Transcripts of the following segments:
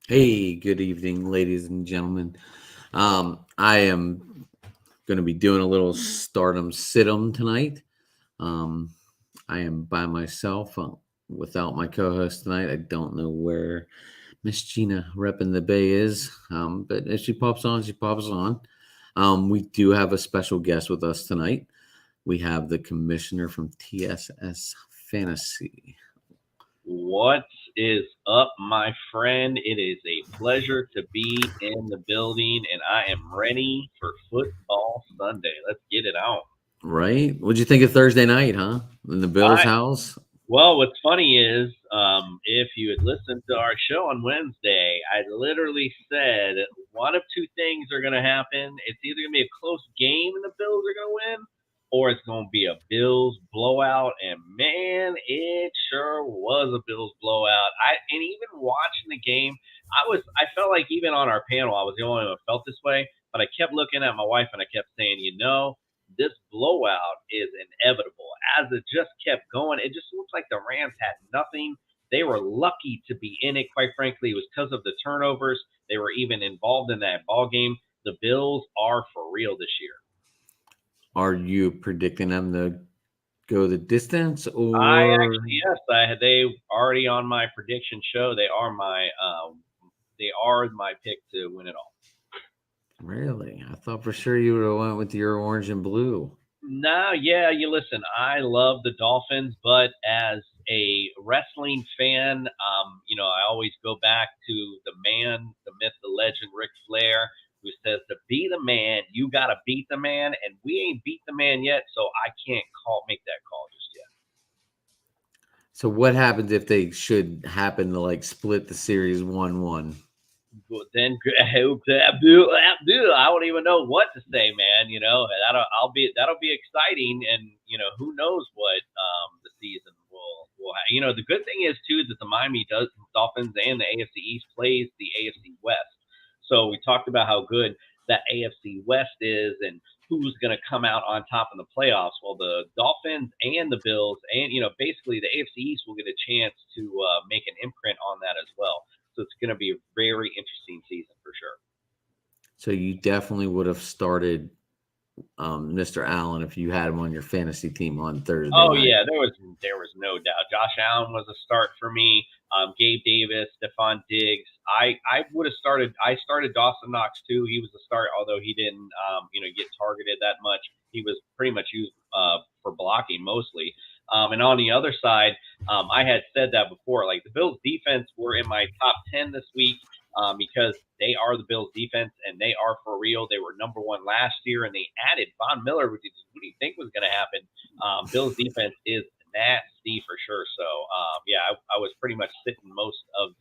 Hey, good evening, ladies and gentlemen. I am going to be doing a little stardom sit-em tonight. Um, I am by myself without my co-host tonight. I don't know where Miss Gina repping the Bay is, but if she pops on, she pops on. We do have a special guest with us tonight. We have the commissioner from TSS Fantasy. What is up, my friend? It is a pleasure to be in the building, and I am ready for football Sunday. Let's get it on. Right? What'd you think of Thursday night, huh? In the Bills' I house? Well, what's funny is, if you had listened to our show on Wednesday, I literally said one of two things are going to happen. It's either going to be a close game and the Bills are going to win, or it's going to be a Bills blowout. And man, it sure was a Bills blowout. And even watching the game, I felt like even on our panel, I was the only one who felt this way. But I kept looking at my wife and I kept saying, this blowout is inevitable. As it just kept going, it just looks like the Rams had nothing. They were lucky to be in it, quite frankly. It was because of the turnovers. They were even involved in that ball game. The Bills are for real this year. Are you predicting them to go the distance I or actually, yes, they already on my prediction show. They are my pick to win it all. really? I thought for sure you would have went with your orange and blue. No, yeah, you listen. I love the Dolphins, but as a wrestling fan, I always go back to the man, the myth, the legend, Ric Flair, who says to be the man, you gotta beat the man, and we ain't beat the man yet, so I can't make that call just yet. So what happens if they should happen to like split the series 1-1? But then I don't even know what to say, man. That'll be exciting, and who knows what the season will. The good thing is too that the Dolphins and the AFC East plays the AFC West. So we talked about how good that AFC West is, and who's going to come out on top in the playoffs. Well, the Dolphins and the Bills, and basically the AFC East will get a chance to make an imprint on that as well. So it's going to be a very interesting season for sure. So you definitely would have started Mr. Allen if you had him on your fantasy team on Thursday Oh night. yeah, there was no doubt. Josh Allen was a start for me. Gabe Davis, Stephon Diggs. I would have started. I started Dawson Knox too. He was a start, although he didn't get targeted that much. He was pretty much used for blocking mostly. And on the other side, I had said that before. Like the Bills' defense were in my top 10 this week because they are the Bills' defense and they are for real. They were number one last year, and they added Von Miller. Which is, what do you think was going to happen? Bills defense is nasty for sure. So yeah, I was pretty much sitting most of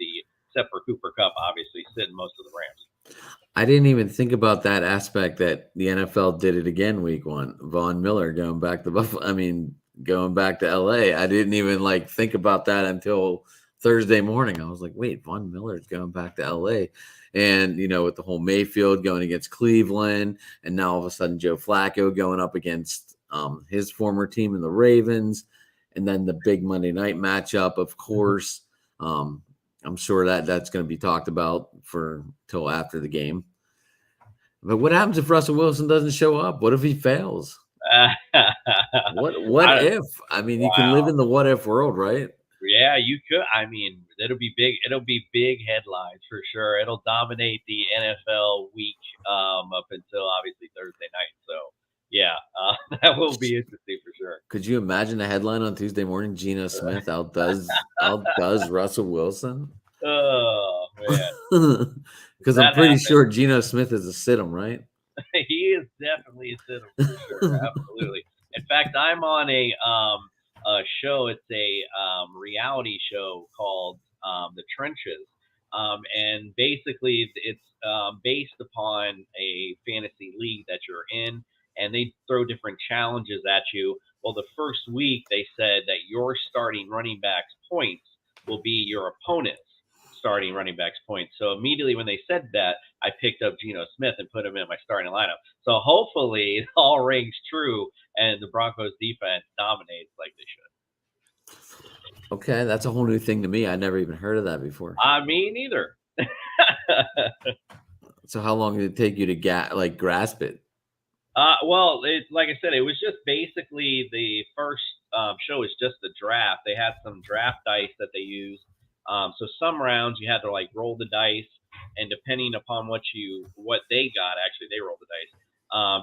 except for Cooper Cup, obviously sitting most of the Rams. I didn't even think about that aspect that the NFL did it again week 1. Von Miller going back to Buffalo. I mean, going back to LA. I didn't even like think about that until Thursday morning. I was like, wait, Von Miller's going back to LA. And, with the whole Mayfield going against Cleveland, and now all of a sudden Joe Flacco going up against his former team in the Ravens, and then the big Monday night matchup, of course. Um, I'm sure that that's going to be talked about for till after the game. But what happens if Russell Wilson doesn't show up? What if he fails? What I, if? I mean, you can live wow. in the what if world, right? Yeah, you could. I mean, it'll be big. It'll be big headlines for sure. It'll dominate the NFL week up until obviously Thursday night. So yeah, that will be interesting for sure. Could you imagine the headline on Tuesday morning? Geno Smith outdoes Russell Wilson. Oh man, if Because I'm that pretty happens, sure Geno Smith is a sit-em, right? he is definitely a sitter for sure. Absolutely. In fact, I'm on a show. It's a reality show called The Trenches, and basically it's based upon a fantasy league that you're in, and they throw different challenges at you. Well, the first week they said that your starting running back's points will be your opponent's starting running back's points. So immediately when they said that, I picked up Geno Smith and put him in my starting lineup. So hopefully it all rings true and the Broncos defense dominates like they should. Okay, that's a whole new thing to me. I never even heard of that before. Me neither. So how long did it take you to grasp it? Well, like I said, it was just basically the first show was just the draft. They had some draft dice that they used. So some rounds you had to like roll the dice, and depending upon what they got, actually they rolled the dice.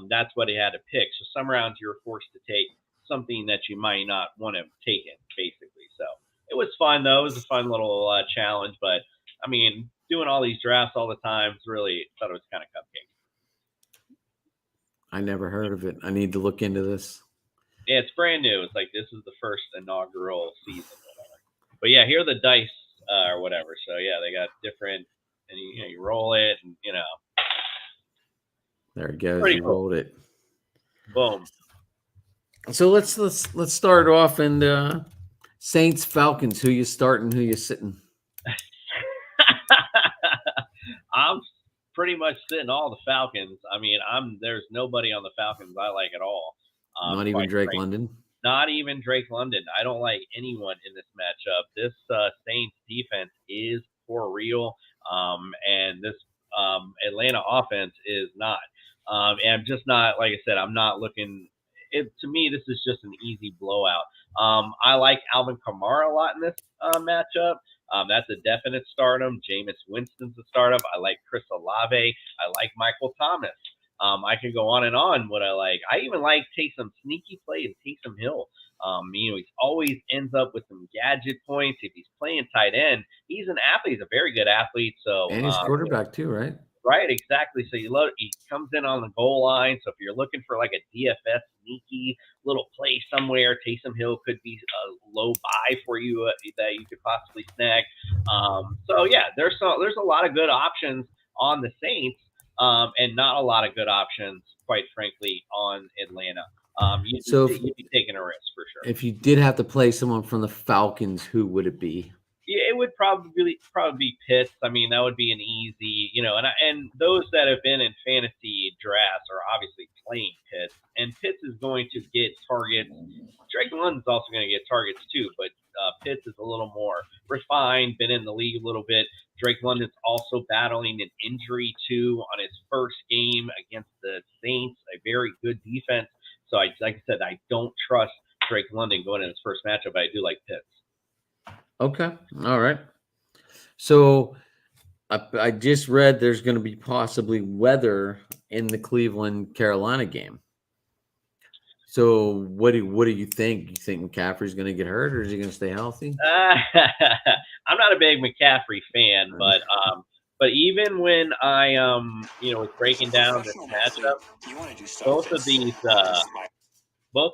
That's what they had to pick. So some rounds you were forced to take something that you might not want to have taken, basically. So it was fun though. It was a fun little challenge. But I mean, doing all these drafts all the time, really thought it was kind of cupcake. I never heard of it. I need to look into this. Yeah, it's brand new. It's like this is the first inaugural season, whatever. But yeah, here are the dice or whatever. So yeah, they got different, and you roll it, and There it goes. Pretty You cool. rolled it. Boom. So let's start off and Saints Falcons. Who you starting? Who you sitting? I'm pretty much sitting all the Falcons. I mean, there's nobody on the Falcons I like at all. Not even Drake London. Not even Drake London. I don't like anyone in this matchup. This Saints defense is for real, and this Atlanta offense is not. And I'm just not, like I said, I'm not looking. To me, this is just an easy blowout. I like Alvin Kamara a lot in this matchup. That's a definite stardom. Jameis Winston's a stardom. I like Chris Olave. I like Michael Thomas. I could go on and on what I like. I even like Taysom sneaky play and Taysom Hill. He always ends up with some gadget points. If he's playing tight end, he's an athlete. He's a very good athlete. So and he's quarterback too, right? Right, exactly. So he comes in on the goal line. So if you're looking for like a DFS sneaky little play somewhere, Taysom Hill could be a low buy for you that you could possibly snag. So yeah, there's a lot of good options on the Saints, and not a lot of good options, quite frankly, on Atlanta. You'd be taking a risk for sure. If you did have to play someone from the Falcons, who would it be? Yeah, it would probably be Pitts. I mean, that would be an easy, and those that have been in fantasy drafts are obviously playing Pitts, and Pitts is going to get targets. Drake London's also going to get targets too, but Pitts is a little more refined, been in the league a little bit. Drake London's also battling an injury too on his first game against the Saints, a very good defense. So, like I said, I don't trust Drake London going in his first matchup, but I do like Pitts. Okay. All right. So I just read there's going to be possibly weather in the Cleveland Carolina game. So what do you think? You think McCaffrey's going to get hurt, or is he going to stay healthy? I'm not a big McCaffrey fan, but even when I was breaking down this matchup, both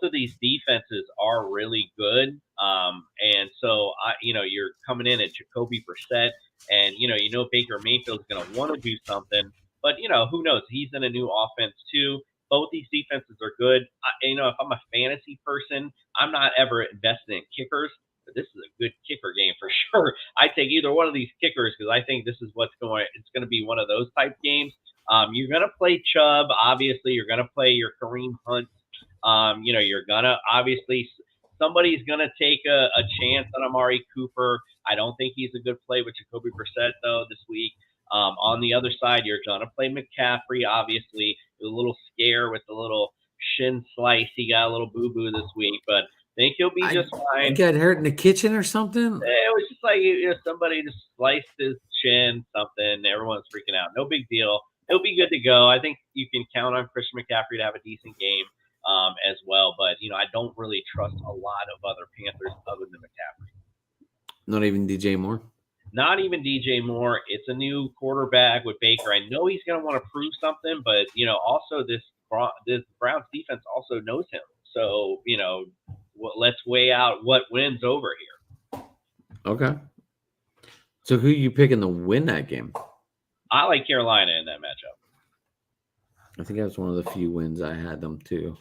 of these defenses are really good. And so you're coming in at Jacoby Brissett, and Baker Mayfield's going to want to do something, but who knows? He's in a new offense too. Both these defenses are good. If I'm a fantasy person, I'm not ever invested in kickers, but this is a good kicker game for sure. I take either one of these kickers because I think this is it's going to be one of those type games. You're going to play Chubb, obviously. You're going to play your Kareem Hunt. You're gonna obviously somebody's gonna take a chance on Amari Cooper. I don't think he's a good play with Jacoby Brissett though this week. On the other side, you're gonna play McCaffrey. Obviously, a little scare with the little shin slice. He got a little boo boo this week, but I think he'll be just fine. Got hurt in the kitchen or something? It was just like somebody just sliced his chin, something. Everyone's freaking out. No big deal. He'll be good to go. I think you can count on Christian McCaffrey to have a decent game. As well, but I don't really trust a lot of other Panthers other than McCaffrey. Not even DJ Moore. Not even DJ Moore. It's a new quarterback with Baker. I know he's going to want to prove something, but also this Browns defense also knows him. So let's weigh out what wins over here. Okay. So who are you picking to win that game? I like Carolina in that matchup. I think that was one of the few wins I had them too.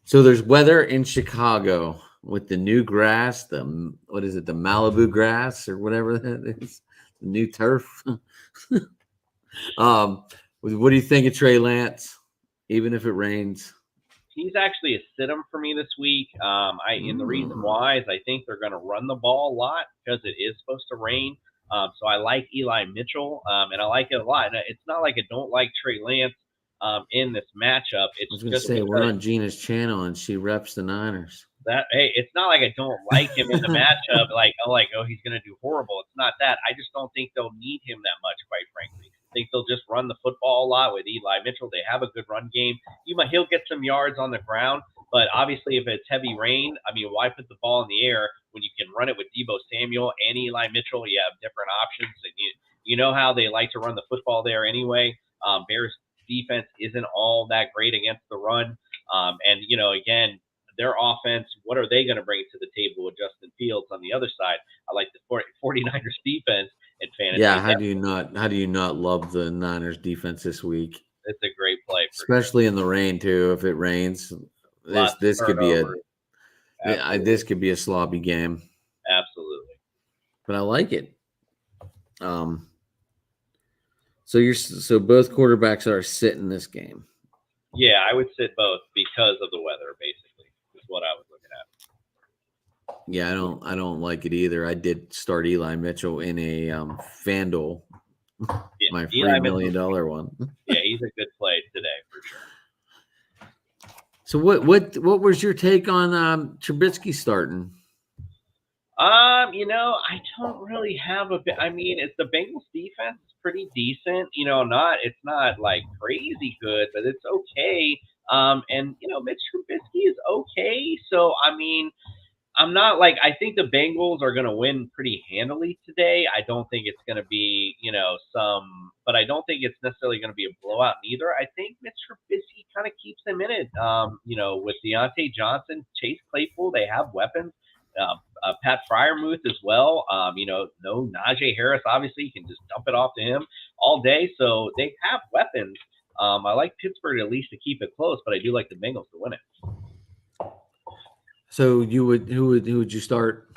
So there's weather in Chicago with the new grass, the Malibu grass or whatever that is, the new turf. What do you think of Trey Lance, even if it rains? He's actually a sit-em for me this week. And the reason why is I think they're going to run the ball a lot because it is supposed to rain. So I like Eli Mitchell, and I like it a lot. And it's not like I don't like Trey Lance in this matchup. I It's was going to just say, we're because on Gina's channel and she reps the Niners. that hey, it's not like I don't like him in the matchup. Oh, he's gonna do horrible. It's not that. I just don't think they'll need him that much, quite frankly. I think they'll just run the football a lot with Eli Mitchell. They have a good run game. He'll get some yards on the ground, but obviously if it's heavy rain, I mean, why put the ball in the air when you can run it with Deebo Samuel and Eli Mitchell? You have different options, and you know how they like to run the football there anyway. Bears defense isn't all that great against the run, and again, their offense, what are they going to bring to the table with Justin Fields on the other side? I like the 49ers defense in fantasy. Yeah, how do you not love the Niners defense this week? It's a great play, especially in the rain too. If it rains, this could be this could be a sloppy game. Absolutely. But I like it. So both quarterbacks are sitting this game. Yeah, I would sit both because of the weather, basically, is what I was looking at. Yeah, I don't like it either. I did start Eli Mitchell in a FanDuel, my $3 million one. Yeah, he's a good play today for sure. So what was your take on Trubisky starting? I don't really have I mean, it's the Bengals defense is pretty decent. It's not like crazy good, but it's okay. And Mitch Trubisky is okay. So I mean, I'm not like I think the Bengals are going to win pretty handily today. I don't think it's going to be but I don't think it's necessarily going to be a blowout neither. I think Mitch Trubisky kind of keeps them in it. With Deontay Johnson, Chase Claypool, they have weapons. Pat Freiermuth as well. No Najee Harris. Obviously, you can just dump it off to him all day. So they have weapons. I like Pittsburgh at least to keep it close, but I do like the Bengals to win it. So who would you start?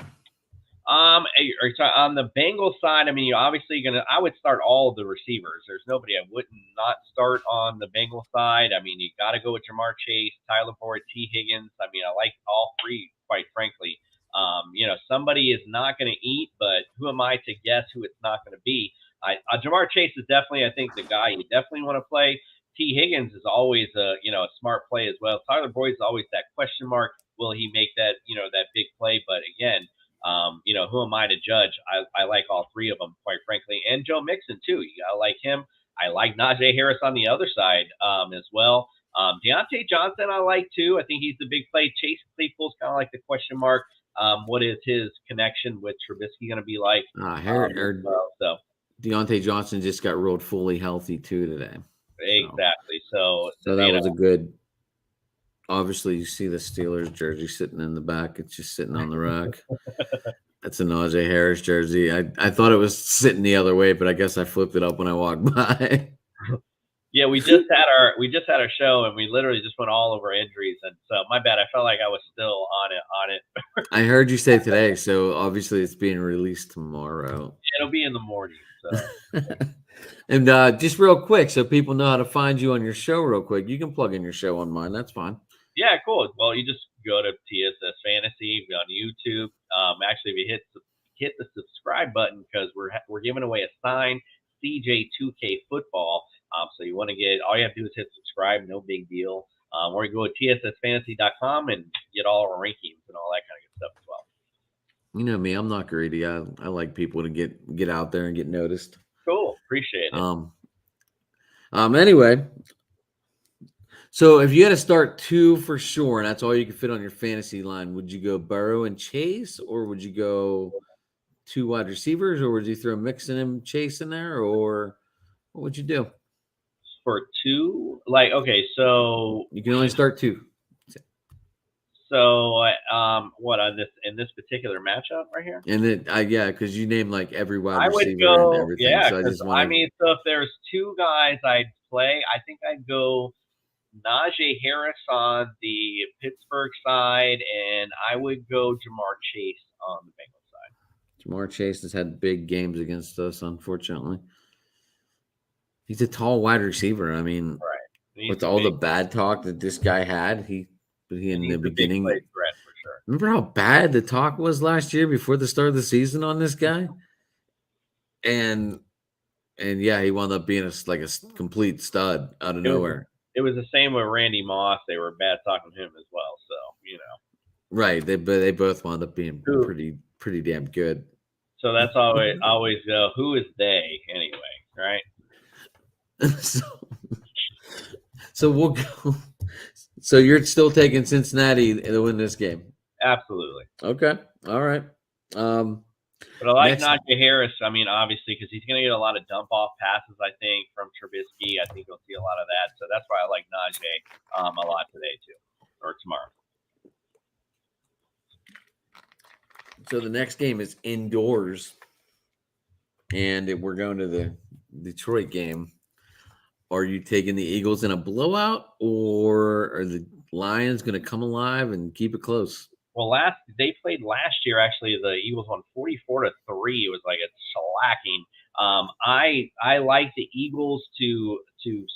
On the Bengals side, I mean, you're obviously I would start all of the receivers. There's nobody I wouldn't not start on the Bengals side. I mean, you got to go with Jamar Chase, Tyler Boyd, T. Higgins. I mean, I like all three, quite frankly. Somebody is not going to eat, but who am I to guess who it's not going to be? Jamar Chase is definitely, I think, the guy you definitely want to play. T. Higgins is always a smart play as well. Tyler Boyd is always that question mark. Will he make that big play? But again, who am I to judge? I like all three of them, quite frankly, and Joe Mixon too. You gotta like him. I like Najee Harris on the other side as well. Deontay Johnson I like too. I think he's the big play. Chase Claypool's kind of like the question mark. What is his connection with Trubisky going to be like? Deontay Johnson just got ruled fully healthy too today. Exactly. So that was a good. Obviously, you see the Steelers jersey sitting in the back. It's just sitting on the rack. That's a Najee Harris jersey. I thought it was sitting the other way, but I guess I flipped it up when I walked by. Yeah, we just had our show, and we literally just went all over injuries. And so, my bad. I felt like I was still on it. I heard you say today, so obviously it's being released tomorrow. It'll be in the morning. So. And just real quick, so people know how to find you on your show real quick. You can plug in your show on mine. That's fine. Yeah, cool. Well, you just go to TSS Fantasy on YouTube. Actually, if you hit the subscribe button, because we're giving away a signed CJ2K football. So you want to get, all you have to do is hit subscribe. No big deal. Or you go to tssfantasy.com and get all our rankings and all that kind of good stuff as well. You know me, I'm not greedy. I like people to get out there and get noticed. Cool. Appreciate it. Anyway, so if you had to start two for sure, and that's all you can fit on your fantasy line, would you go Burrow and Chase, or would you go two wide receivers, or would you throw Mixon and Chase in there, or what would you do? For two, okay, so you can only start two. So, what on in this particular matchup right here? And then, because you named like every wide receiver. I would go, and everything. Yeah. So so if there's two guys I'd play, I think I'd go Najee Harris on the Pittsburgh side, and I would go Jamar Chase on the Bengals side. Jamar Chase has had big games against us, unfortunately. He's a tall wide receiver. I mean, right. With all the bad talk that this guy had, in the beginning. Big threat for sure. Remember how bad the talk was last year before the start of the season on this guy? and yeah, he wound up being like a complete stud out of It was nowhere. it was the same with Randy Moss. They were bad talking him as well. So Right. They both wound up being who. pretty damn good. So that's always who is they anyway, right? so, so we'll go. So you're still taking Cincinnati to win this game? Absolutely. Okay. All right. But I like Next, Najee Harris. I mean, obviously, because he's going to get a lot of dump off passes. I think from Trubisky. I think you'll see a lot of that. So that's why I like Najee a lot today too, or tomorrow. so the next game is indoors, and we're going to the Detroit game. Are you taking the Eagles in a blowout, or are the Lions going to come alive and keep it close? Well, they played last year. Actually, the Eagles won 44-3. It was like a shellacking. I like the Eagles to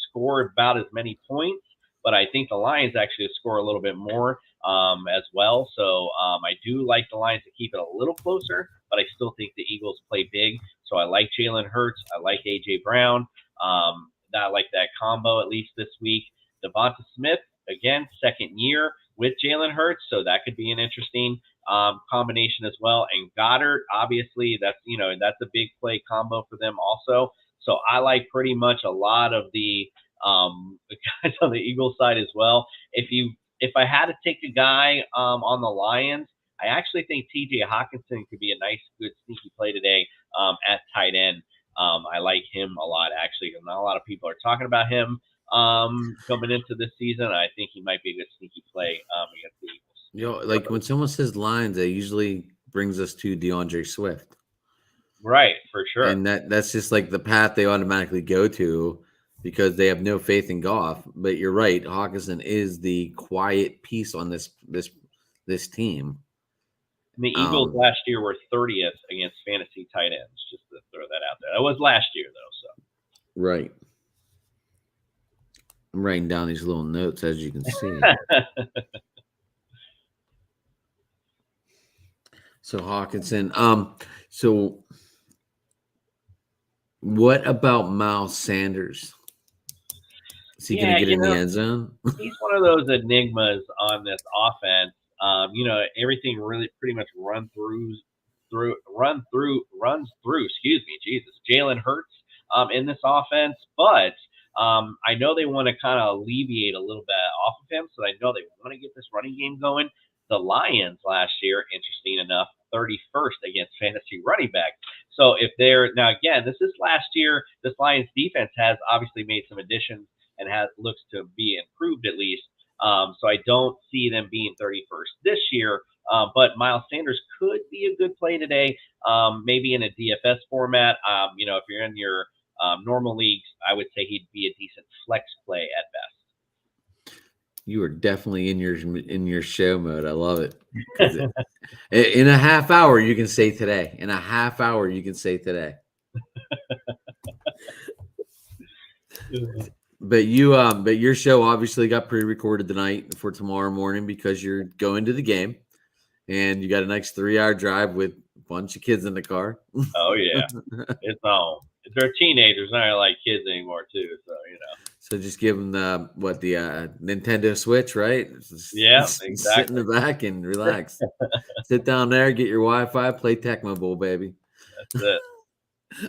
score about as many points, but I think the Lions actually score a little bit more as well. So I do like the Lions to keep it a little closer, but I still think the Eagles play big. So I like Jalen Hurts. I like AJ Brown. I like that combo at least this week. Devonta Smith again, second year with Jalen Hurts, so that could be an interesting combination as well. And Goddard, obviously, that's a big play combo for them also. So I like pretty much a lot of the guys on the Eagles side as well. If I had to take a guy on the Lions, I actually think T.J. Hockenson could be a nice, good, sneaky play today at tight end. I like him a lot, actually. Not a lot of people are talking about him coming into this season. I think he might be a good sneaky play against the Eagles. Like when someone says Lions, it usually brings us to DeAndre Swift. Right, for sure. And that's just like the path they automatically go to because they have no faith in Goff. But you're right, Hawkinson is the quiet piece on this team. And the Eagles last year were 30th against fantasy tight ends, just to throw that out there. That was last year, though. So right. I'm writing down these little notes, as you can see. So Hawkinson. So what about Miles Sanders? Is he going to get in the end zone? He's one of those enigmas on this offense. Everything really pretty much runs through. Excuse me, Jesus, Jalen Hurts in this offense, but I know they want to kind of alleviate a little bit off of him, so I know they want to get this running game going. The Lions last year, interesting enough, 31st against fantasy running back. So if they're now again, this is last year. This Lions defense has obviously made some additions and looks to be improved at least. So I don't see them being 31st this year. But Miles Sanders could be a good play today, maybe in a DFS format. If you're in your normal leagues, I would say he'd be a decent flex play at best. You are definitely in your show mode. I love it. In a half hour, you can say today. In a half hour, you can say today. But your show obviously got pre-recorded tonight for tomorrow morning because you're going to the game, and you got a nice 3-hour drive with a bunch of kids in the car. Oh yeah, it's home. They're teenagers, not like kids anymore too. So So just give them the Nintendo Switch, right? Yeah, exactly. Sit in the back and relax. Sit down there, get your Wi-Fi, play Tecmo Bowl, baby. That's it.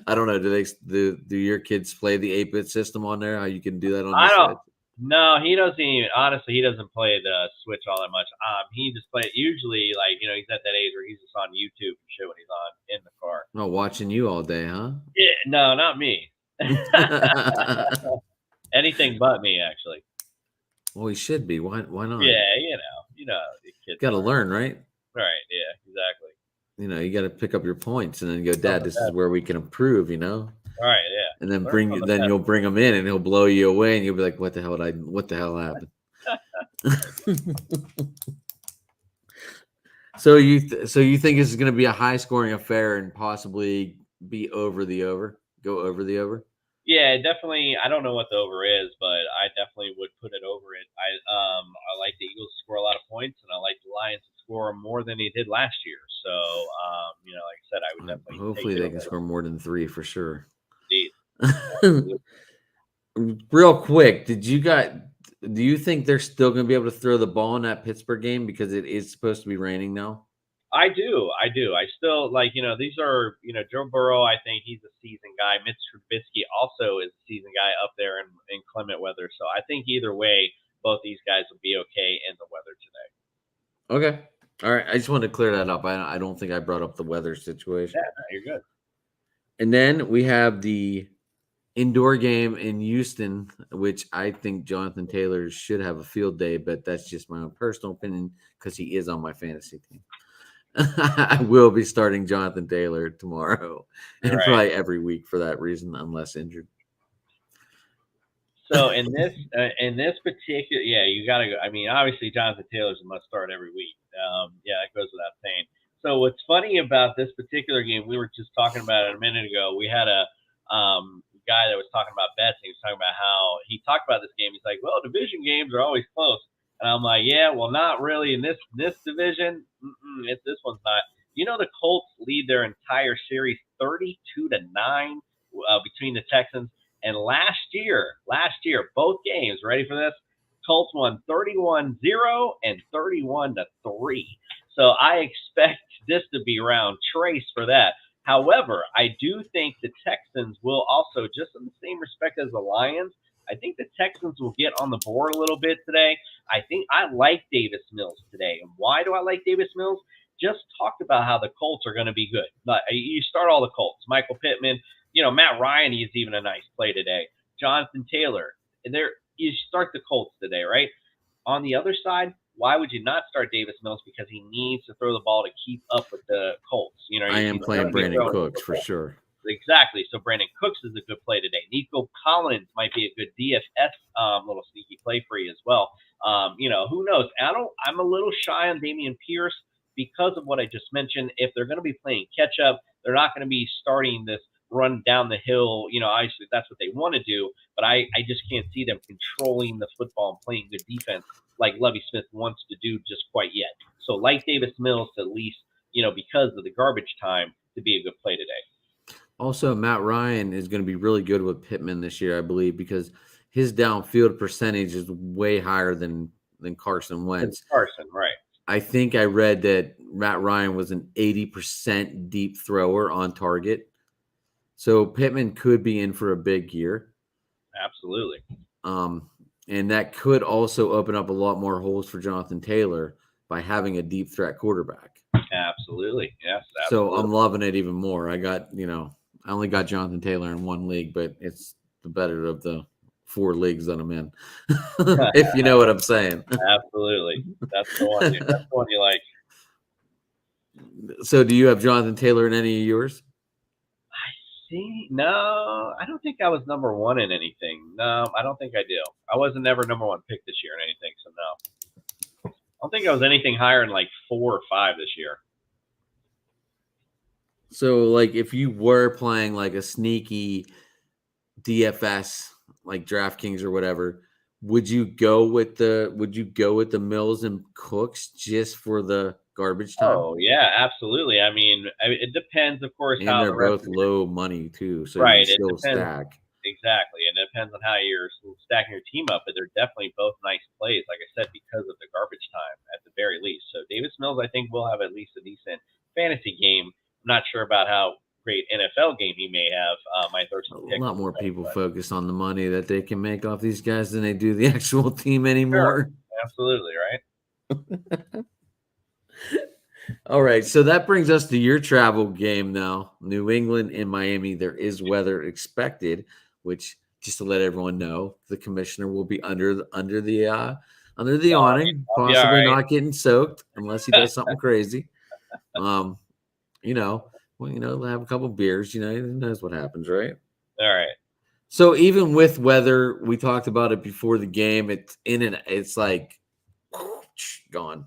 I don't know. Do your kids play the 8-bit system on there? How you can do that on? I don't. No, he doesn't even. Honestly, he doesn't play the Switch all that much. He just plays usually he's at that age where he's just on YouTube and shit when he's on in the car. Oh, watching you all day, huh? Yeah, no, not me. Anything but me, actually. Well, he should be. Why not? Yeah, the kids got to learn, right? Right. Yeah, exactly. You got to pick up your points and then go, Dad, this is where we can improve, All right, yeah. And then you'll bring him in and he'll blow you away and you'll be like, what the hell happened? So you think this is going to be a high scoring affair and possibly be go over the over? Yeah, definitely. I don't know what the over is, but I definitely would put it over it. I like the Eagles to score a lot of points, and I like the Lions to score more than he did last year. So, like I said, I would definitely hopefully take they can score more than 3 for sure. Indeed. Real quick, do you think they're still going to be able to throw the ball in that Pittsburgh game because it is supposed to be raining now? I do. I still these are, Joe Burrow, I think he's a seasoned guy. Mitch Trubisky also is a seasoned guy up there in inclement weather. So I think either way, both these guys will be okay in the weather today. Okay. All right. I just wanted to clear that up. I don't think I brought up the weather situation. Yeah, no, you're good. And then we have the indoor game in Houston, which I think Jonathan Taylor should have a field day, but that's just my own personal opinion because he is on my fantasy team. I will be starting Jonathan Taylor tomorrow and probably every week for that reason, unless injured. So in this particular, you got to go. I mean, obviously Jonathan Taylor's a must start every week. That goes without saying. So what's funny about this particular game, we were just talking about it a minute ago. We had a guy that was talking about bets. He was talking about how he talked about this game. He's like, well, division games are always close. And I'm like, yeah, well, not really in this division. This one's not. The Colts lead their entire series 32-9 between the Texans. And last year, both games, ready for this? Colts won 31-0 and 31-3. So I expect this to be around trace for that. However, I do think the Texans will also, just in the same respect as the Lions, I think the Texans will get on the board a little bit today. I think I like Davis Mills today. And why do I like Davis Mills? Just talked about how the Colts are going to be good. But you start all the Colts. Michael Pittman, Matt Ryan is even a nice play today. Jonathan Taylor. You start the Colts today, right? On the other side, why would you not start Davis Mills? Because he needs to throw the ball to keep up with the Colts. I am playing Brandon Cooks for sure. Exactly. So Brandon Cooks is a good play today. Nico Collins might be a good DFS little sneaky play for you as well. Who knows? I'm a little shy on Dameon Pierce because of what I just mentioned. If they're going to be playing catch up, they're not going to be starting this run down the hill. Obviously that's what they want to do, but I just can't see them controlling the football and playing good defense like Lovie Smith wants to do just quite yet. So like Davis Mills, at least, because of the garbage time, to be a good play today. Also, Matt Ryan is going to be really good with Pittman this year, I believe, because his downfield percentage is way higher than Carson Wentz. Carson, right. I think I read that Matt Ryan was an 80% deep thrower on target. So Pittman could be in for a big year. Absolutely. And that could also open up a lot more holes for Jonathan Taylor by having a deep threat quarterback. Absolutely. Yes. Absolutely. So I'm loving it even more. I only got Jonathan Taylor in one league, but it's the better of the 4 leagues that I'm in. If you know what I'm saying. Absolutely. That's the one. That's the one you like. So do you have Jonathan Taylor in any of yours? No, I don't think I was number 1 in anything. No, I don't think I do. I wasn't never number 1 pick this year in anything, so no. I don't think I was anything higher than like 4 or 5 this year. So, like, if you were playing like a sneaky DFS, like DraftKings or whatever, would you go with the Mills and Cooks just for the garbage time? Oh yeah, absolutely. I mean, it depends, of course, and how they're both low money too, so right. You can still stack. Exactly, and it depends on how you're stacking your team up. But they're definitely both nice plays, like I said, because of the garbage time at the very least. So Davis Mills, I think, will have at least a decent fantasy game. I'm not sure about how great NFL game he may have. My a lot more people focus on the money that they can make off these guys than they do the actual team anymore. Sure. Absolutely, right? All right, so that brings us to your travel game now. New England and Miami. There is weather expected, which, just to let everyone know, the commissioner will be under the awning, possibly not getting soaked unless he does something crazy. We'll have a couple beers. Who knows what happens, right? All right. So even with weather, we talked about it before the game. It's like gone.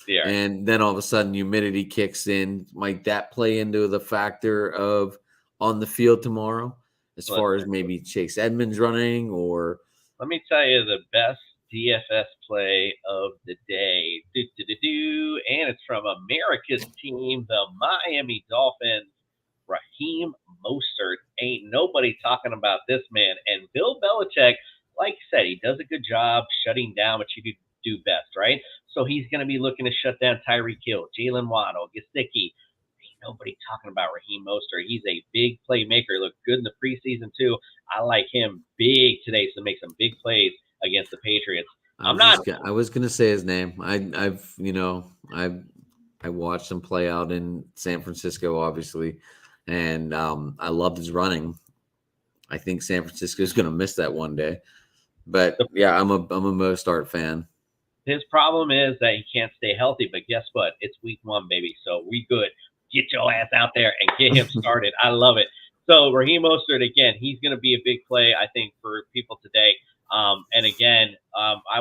Yeah. And then all of a sudden humidity kicks in. Might that play into the factor of on the field tomorrow as far as maybe Chase Edmonds running or? Let me tell you the best DFS play of the day. And it's from America's team, the Miami Dolphins. Raheem Mostert. Ain't nobody talking about this man. And Bill Belichick, like I said, he does a good job shutting down what you do best, right? So he's going to be looking to shut down Tyreek Hill, Jalen Waddle, Gesicki. Ain't nobody talking about Raheem Mostert. He's a big playmaker. He looked good in the preseason, too. I like him big today to make some big plays against the Patriots. I was gonna say his name. I watched him play out in San Francisco, obviously, and I loved his running. I think San Francisco is gonna miss that one day, but yeah, I'm a Mostert fan. His problem is that he can't stay healthy, but guess what? It's week 1, baby, so we good. Get your ass out there and get him started. I love it. So Raheem Mostert, again, he's going to be a big play, I think, for people today. And again,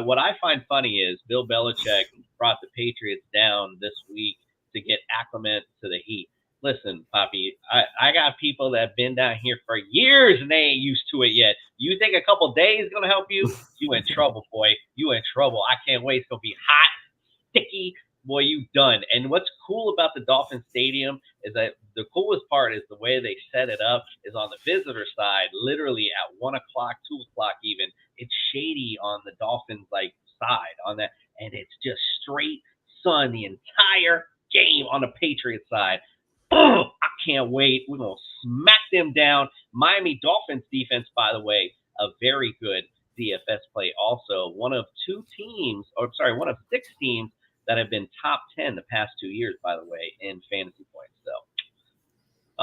what I find funny is Bill Belichick brought the Patriots down this week to get acclimated to the heat. Listen, Poppy, I got people that have been down here for years and they ain't used to it yet. You think a couple days is going to help you? You in trouble, boy. You in trouble. I can't wait. It's going to be hot, sticky. Boy, you done. And what's cool about the Dolphin Stadium is that the coolest part is the way they set it up is on the visitor side, literally at 1 o'clock, 2 o'clock even. It's shady on the Dolphins side on that, and it's just straight sun the entire game on the Patriots side. I can't wait. We're going to smack them down. Miami Dolphins defense, by the way, a very good DFS play also. One of 6 teams that have been top 10 the past 2 years, by the way, in fantasy points. So,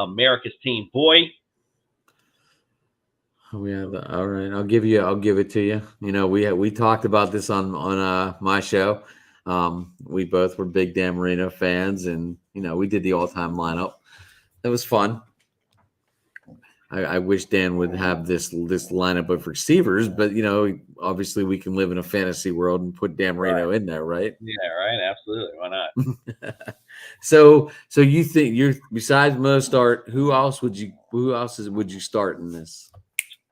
America's team, boy. We have all right. I'll give it to you. We talked about this on my show. We both were big Dan Marino fans, and we did the all-time lineup. It was fun. I wish Dan would have this lineup of receivers, but obviously we can live in a fantasy world and put Dan Marino in there, right? Yeah, right. Absolutely. Why not? So you think besides Mostert, who else would you start in this?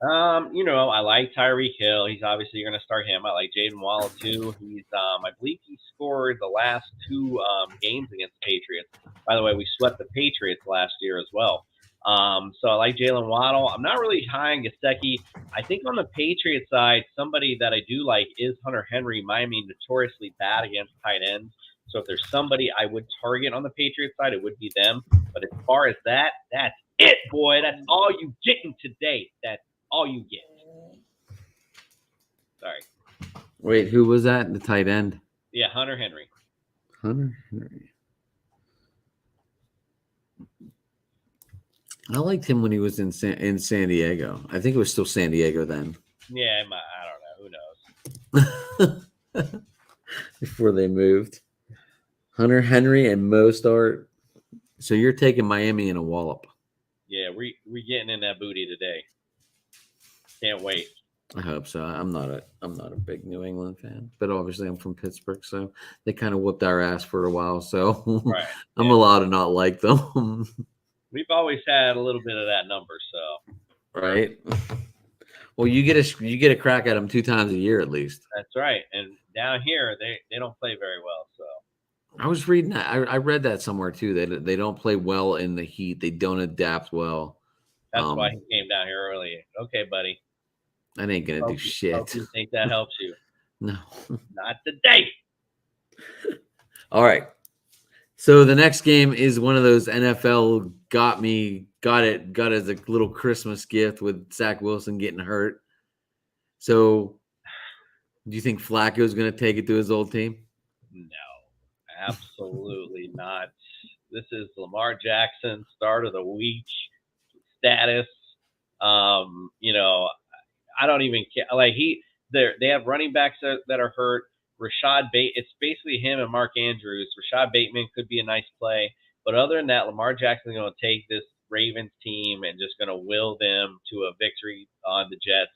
I like Tyreek Hill. He's obviously going to start him. I like Jalen Waddle too. He's, I believe he scored the last 2 games against the Patriots. By the way, we swept the Patriots last year as well. So I like Jalen Waddle. I'm not really high on Gesicki. I think on the Patriots side, somebody that I do like is Hunter Henry. Miami notoriously bad against tight ends. So if there's somebody I would target on the Patriots side, it would be them. But as far as that's it, boy. That's all you getting today. That's all you get. Sorry. Wait, who was that? The tight end? Yeah, Hunter Henry. Hunter Henry. I liked him when he was in San Diego. I think it was still San Diego then. Yeah, I don't know. Who knows? Before they moved. Hunter Henry and Mostert. So you're taking Miami in a wallop. Yeah, we getting in that booty today. Can't wait. I hope so. I'm not a big New England fan, but obviously I'm from Pittsburgh, so they kind of whooped our ass for a while. So right. I'm allowed to not like them. We've always had a little bit of that number, so right. Well, you get a crack at them 2 times a year at least. That's right. And down here, they don't play very well. So I was reading that. I read that somewhere too. They don't play well in the heat. They don't adapt well. That's why he came down here early. Okay, buddy. That ain't gonna do shit. Hope you think that helps you? No, not today. All right. So the next game is one of those NFL got as a little Christmas gift with Zach Wilson getting hurt. So do you think Flacco's going to take it to his old team? No, absolutely not. This is Lamar Jackson, start of the week status. I don't even care. They have running backs that are hurt. Rashad Bateman, it's basically him and Mark Andrews. Rashad Bateman could be a nice play. But other than that, Lamar Jackson is going to take this Ravens team and just going to will them to a victory on the Jets,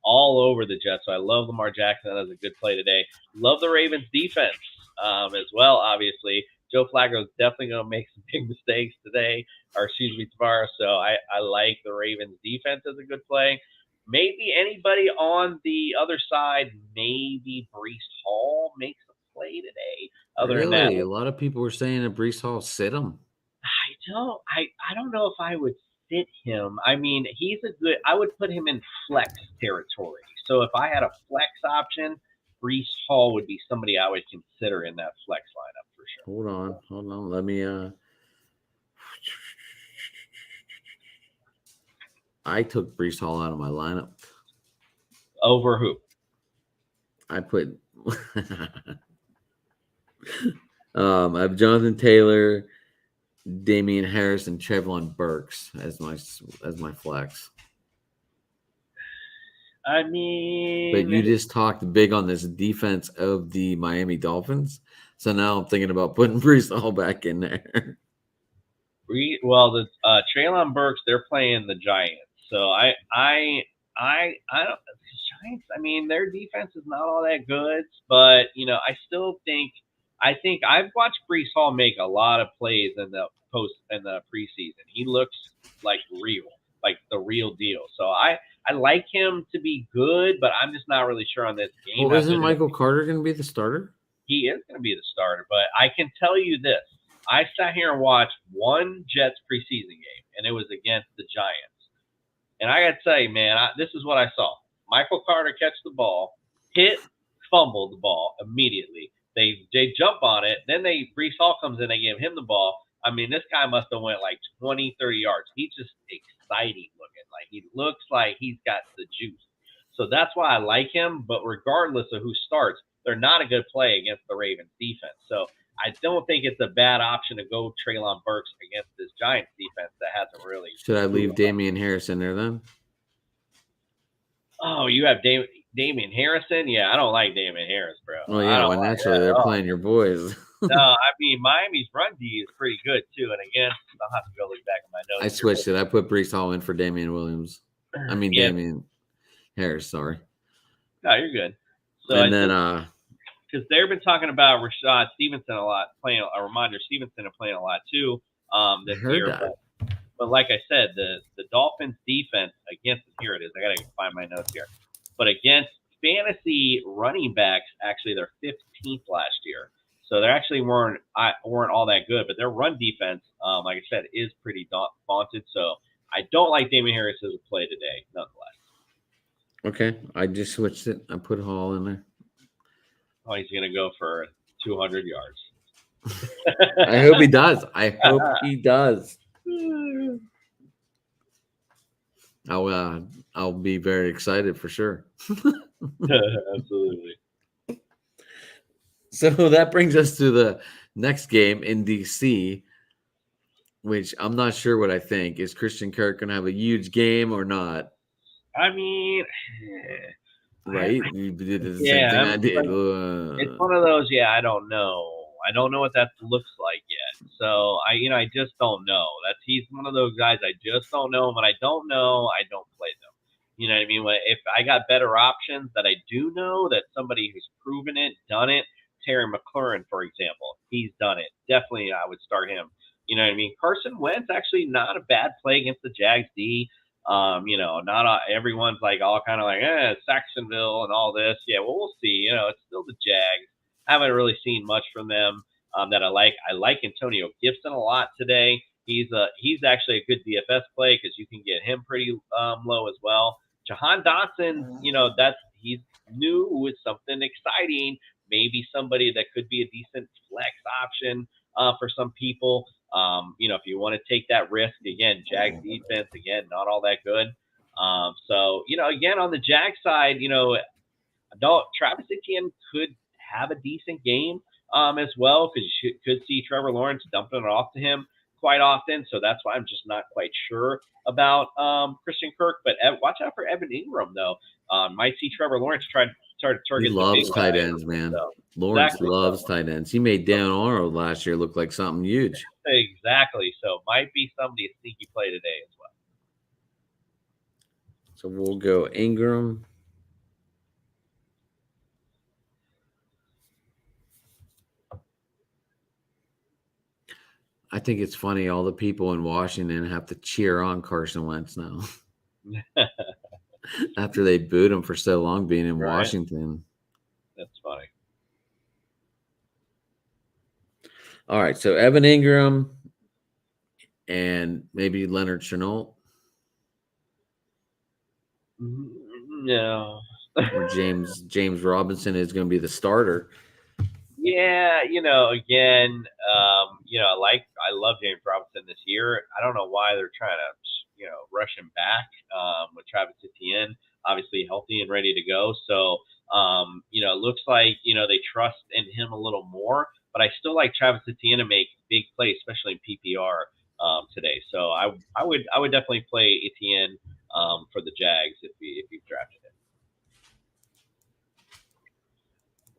all over the Jets. So I love Lamar Jackson. That was a good play today. Love the Ravens defense as well, obviously. Joe Flacco is definitely going to make some big mistakes tomorrow. So I like the Ravens defense as a good play. maybe anybody on the other side, maybe Brees Hall makes a play today. Other than that, Really, a lot of people were saying that Brees Hall sit him. I don't know if I would sit him. I mean, he's a good. I would put him in flex territory. So if I had a flex option, Brees Hall would be somebody I would consider in that flex lineup for sure. Hold on. Let me. I took Brees Hall out of my lineup. Over who? I put. I have Jonathan Taylor, Damian Harris, and Trevlon Burks as my flex. I mean, But you just talked big on this defense of the Miami Dolphins, so now I'm thinking about putting Brees Hall back in there. the Treylon Burks, they're playing the Giants. So I don't. The Giants. I mean, their defense is not all that good, but I still think. I think I've watched Brees Hall make a lot of plays in the preseason. He looks like the real deal. So I like him to be good, but I'm just not really sure on this game. Well, isn't Michael Carter going to be the starter? He is going to be the starter, but I can tell you this. I sat here and watched one Jets preseason game, and it was against the Giants. And I got to tell you, man, this is what I saw. Michael Carter catch the ball, fumbled the ball immediately. They jump on it. Then Brees Hall comes in. They give him the ball. I mean, this guy must have went like 20, 30 yards. He's just exciting looking. Like, he looks like he's got the juice. So that's why I like him. But regardless of who starts, they're not a good play against the Ravens defense. So I don't think it's a bad option to go Treylon Burks against this Giants defense that hasn't really. Should I leave Damian Harris in there then? Oh, you have Damian Harrison? Yeah, I don't like Damian Harris, bro. Well, yeah, well, naturally they're playing your boys. No, I mean, Miami's run D is pretty good, too. And again, I'll have to go look back at my notes. I switched it. I put Brees Hall in for Damian Williams. I mean, yeah. Damian Harris, sorry. No, you're good. So and then, because they've been talking about Rashad Stevenson a lot, Ramondre Stevenson playing a lot, too, this year. But like I said, the Dolphins defense against, here it is. I got to find my notes here. But against fantasy running backs, actually, they're 15th last year. So they actually weren't all that good. But their run defense, like I said, is pretty vaunted. So I don't like Damian Harris as a play today, nonetheless. Okay. I just switched it. I put Hall in there. Oh, he's going to go for 200 yards. I hope he does. I hope he does. I'll be very excited for sure. Absolutely. So that brings us to the next game in DC, which I'm not sure what I think. Is Christian Kirk going to have a huge game or not? I mean, right? You did the same thing I did. It's one of those. Yeah, I don't know. I don't know what that looks like yet. So I just don't know. He's one of those guys. I just don't know. When I don't know, I don't play them. You know what I mean? If I got better options that I do know, that somebody who's proven it, done it, Terry McLaurin, for example, he's done it. Definitely, I would start him. You know what I mean? Carson Wentz, actually not a bad play against the Jags D. Not everyone's like all kind of like, Saxonville and all this. Yeah, well, we'll see. It's still the Jags. I haven't really seen much from them that I like. I like Antonio Gibson a lot today. He's actually a good DFS play because you can get him pretty low as well. Jahan Dotson, he's new with something exciting. Maybe somebody that could be a decent flex option for some people. If you want to take that risk, again, Jags defense, again, not all that good. Again, on the Jags side, Travis Etienne could have a decent game as well, because you could see Trevor Lawrence dumping it off to him quite often. So that's why I'm just not quite sure about Christian Kirk. But watch out for Evan Ingram, though. Might see Trevor Lawrence try to target. He loves tight ends, man. So, Lawrence loves tight ends. He made Dan Arnold last year look like something huge. Exactly. So might be somebody a sneaky play today as well. So we'll go Ingram. I think it's funny. All the people in Washington have to cheer on Carson Wentz now. after they booed him for so long being in Right. Washington. That's funny. All right, so Evan Ingram and maybe Leonard Chenault No. or James Robinson is going to be the starter. Yeah, again, I love James Robinson this year. I don't know why they're trying to, rush him back with Travis Etienne, obviously healthy and ready to go. So, it looks like, they trust in him a little more, but I still like Travis Etienne to make big plays, especially in PPR today. So I would definitely play Etienne for the Jags if you've drafted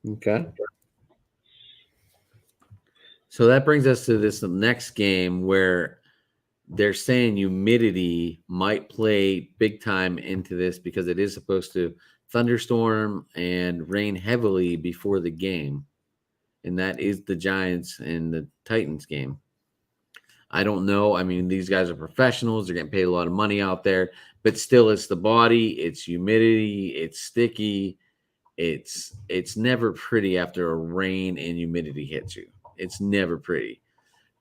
him. Okay. So that brings us to this next game where they're saying humidity might play big time into this because it is supposed to thunderstorm and rain heavily before the game. And that is the Giants and the Titans game. I don't know. I mean, these guys are professionals. They're getting paid a lot of money out there, but still it's the body, it's humidity, it's sticky. It's never pretty after a rain and humidity hits you. It's never pretty.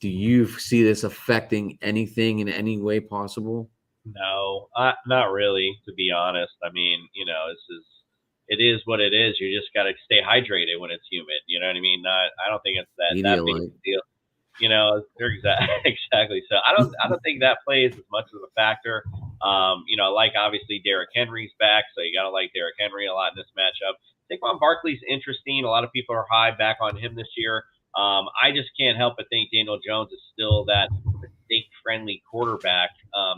Do you see this affecting anything in any way possible? No, not really, to be honest. I mean, it is what it is. You just got to stay hydrated when it's humid. You know what I mean? I don't think it's that big of a deal. They're exactly. So I don't think that plays as much of a factor. Like obviously Derrick Henry's back, so you got to like Derrick Henry a lot in this matchup. Saquon Barkley's interesting. A lot of people are high back on him this year. I just can't help but think Daniel Jones is still that mistake-friendly quarterback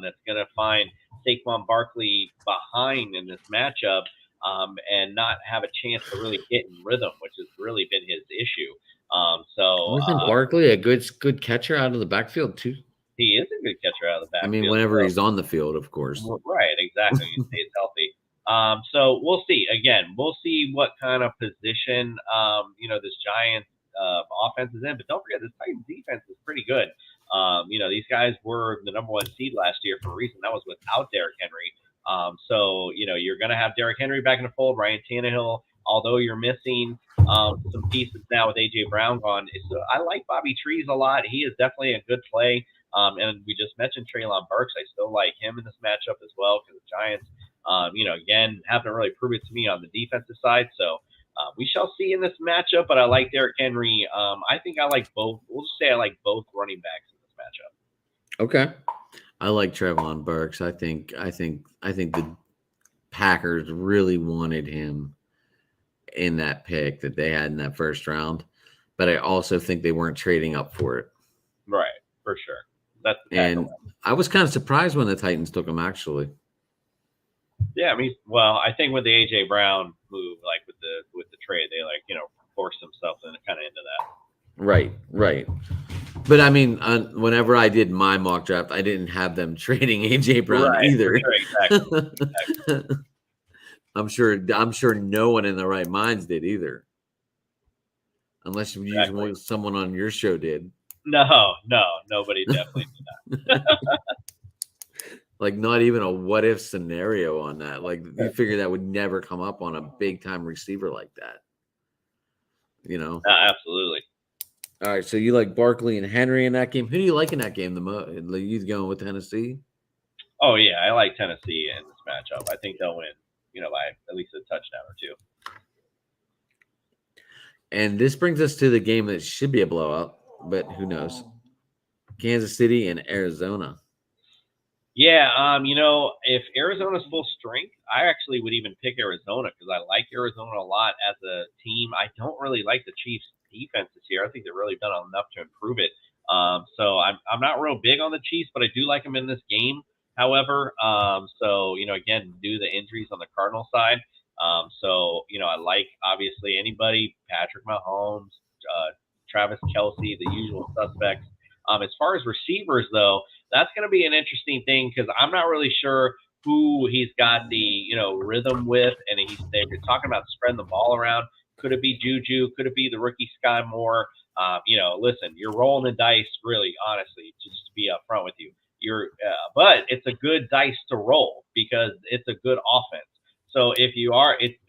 that's going to find Saquon Barkley behind in this matchup and not have a chance to really get in rhythm, which has really been his issue. Wasn't Barkley a good catcher out of the backfield too? He is a good catcher out of the backfield. I mean, whenever he's on the field, of course. Right, exactly. He stays healthy. So we'll see. Again, we'll see what kind of position this Giants offense is in. But don't forget, this Titans defense is pretty good. These guys were the number 1 seed last year for a reason. That was without Derrick Henry. So you're going to have Derrick Henry back in the fold. Ryan Tannehill, although you're missing some pieces now with A.J. Brown gone. So I like Bobby Trees a lot. He is definitely a good play. And we just mentioned Treylon Burks. I still like him in this matchup as well because the Giants, again, haven't really proved it to me on the defensive side. So we shall see in this matchup, but I like Derrick Henry. I think I like both. We'll just say I like both running backs in this matchup. Okay. I like Treylon Burks. I think the Packers really wanted him in that pick that they had in that first round, but I also think they weren't trading up for it. Right, for sure. And I was kind of surprised when the Titans took him, actually. Yeah, I mean, well, I think with the A.J. Brown move, like with the trade, they forced themselves kind of into that. Right. But I mean, whenever I did my mock draft, I didn't have them trading A.J. Brown either. Sure, exactly. I'm sure no one in their right minds did either, unless someone on your show did. No, nobody definitely did not. Like not even a what if scenario on that. Like you figure that would never come up on a big time receiver like that. Absolutely. All right, so you like Barkley and Henry in that game. Who do you like in that game the most? You going with Tennessee? Oh yeah, I like Tennessee in this matchup. I think they'll win, by at least a touchdown or two. And this brings us to the game that should be a blowout, but who knows? Kansas City and Arizona. Yeah, if Arizona's full strength, I actually would even pick Arizona because I like Arizona a lot as a team. I don't really like the Chiefs' defense this year. I think they've really done enough to improve it. So I'm not real big on the Chiefs, but I do like them in this game. However, again, due to the injuries on the Cardinal side, I like obviously anybody, Patrick Mahomes, Travis Kelce, the usual suspects. As far as receivers, though, that's going to be an interesting thing because I'm not really sure who he's got the rhythm with, and they're talking about spreading the ball around. Could it be Juju? Could it be the rookie Sky Moore? Listen, you're rolling the dice, really, honestly, just to be upfront with you. But it's a good dice to roll because it's a good offense. So if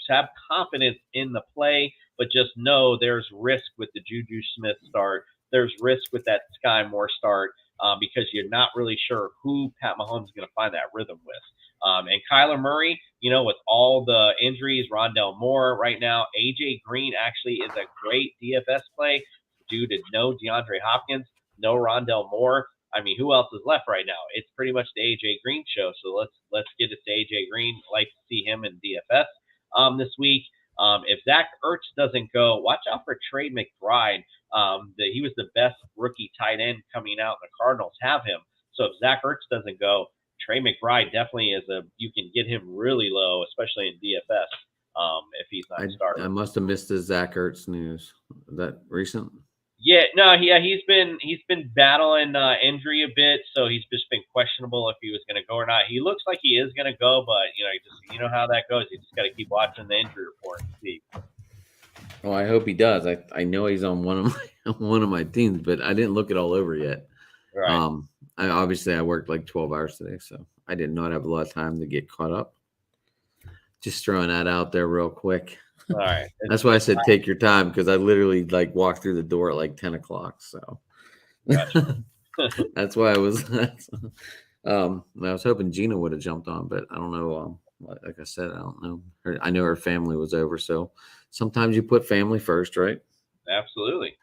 have confidence in the play, but just know there's risk with the Juju Smith start. There's risk with that Sky Moore start because you're not really sure who Pat Mahomes is going to find that rhythm with. And Kyler Murray, with all the injuries, Rondell Moore right now, AJ Green actually is a great DFS play due to no DeAndre Hopkins, no Rondell Moore. I mean, who else is left right now? It's pretty much the AJ Green show. So let's get it to AJ Green. I'd like to see him in DFS this week. If Zach Ertz doesn't go, watch out for Trey McBride. He was the best rookie tight end coming out. The Cardinals have him. So if Zach Ertz doesn't go, Trey McBride definitely you can get him really low, especially in DFS if he's not starting. I must have missed the Zach Ertz news. Is that recent? Yeah, he's been battling injury a bit, so he's just been questionable if he was going to go or not. He looks like he is going to go, but you know how that goes. You just got to keep watching the injury report and see. Oh, I hope he does. I know he's on one of my teams, but I didn't look it all over yet. Right. I worked like 12 hours today, so I did not have a lot of time to get caught up. Just throwing that out there real quick. All right. That's why I said take your time, because I literally walked through the door at like 10 o'clock. So gotcha. that's why I was. I was hoping Gina would have jumped on, but I don't know. Like I said, I don't know. I know her family was over, so sometimes you put family first, right? Absolutely,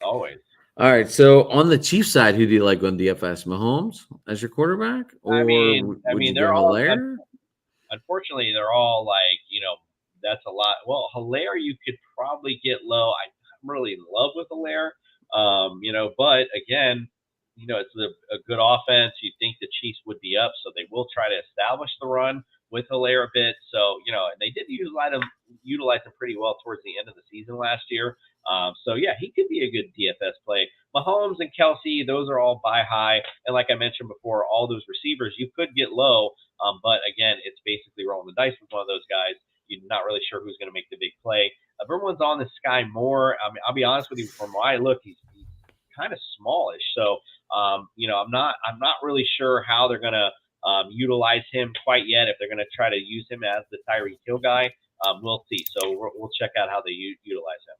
always. All right. So on the Chiefs side, who do you like on DFS? Mahomes as your quarterback, or they're all. Unfortunately, they're all that's a lot. Well, Hilaire, you could probably get low. I'm really in love with Hilaire, but again, it's a good offense. You think the Chiefs would be up, so they will try to establish the run with Hilaire a bit. So, and they did utilize him pretty well towards the end of the season last year. So, yeah, he could be a good DFS play. Mahomes and Kelsey, those are all buy high. And like I mentioned before, all those receivers, you could get low. But, again, it's basically rolling the dice with one of those guys. You're not really sure who's going to make the big play. Everyone's on this Sky Moore. I mean, I'll be honest with you, from where I look, he's kind of smallish. So, I'm not really sure how they're going to utilize him quite yet. If they're going to try to use him as the Tyreek Hill guy, we'll see. So we'll check out how they utilize him.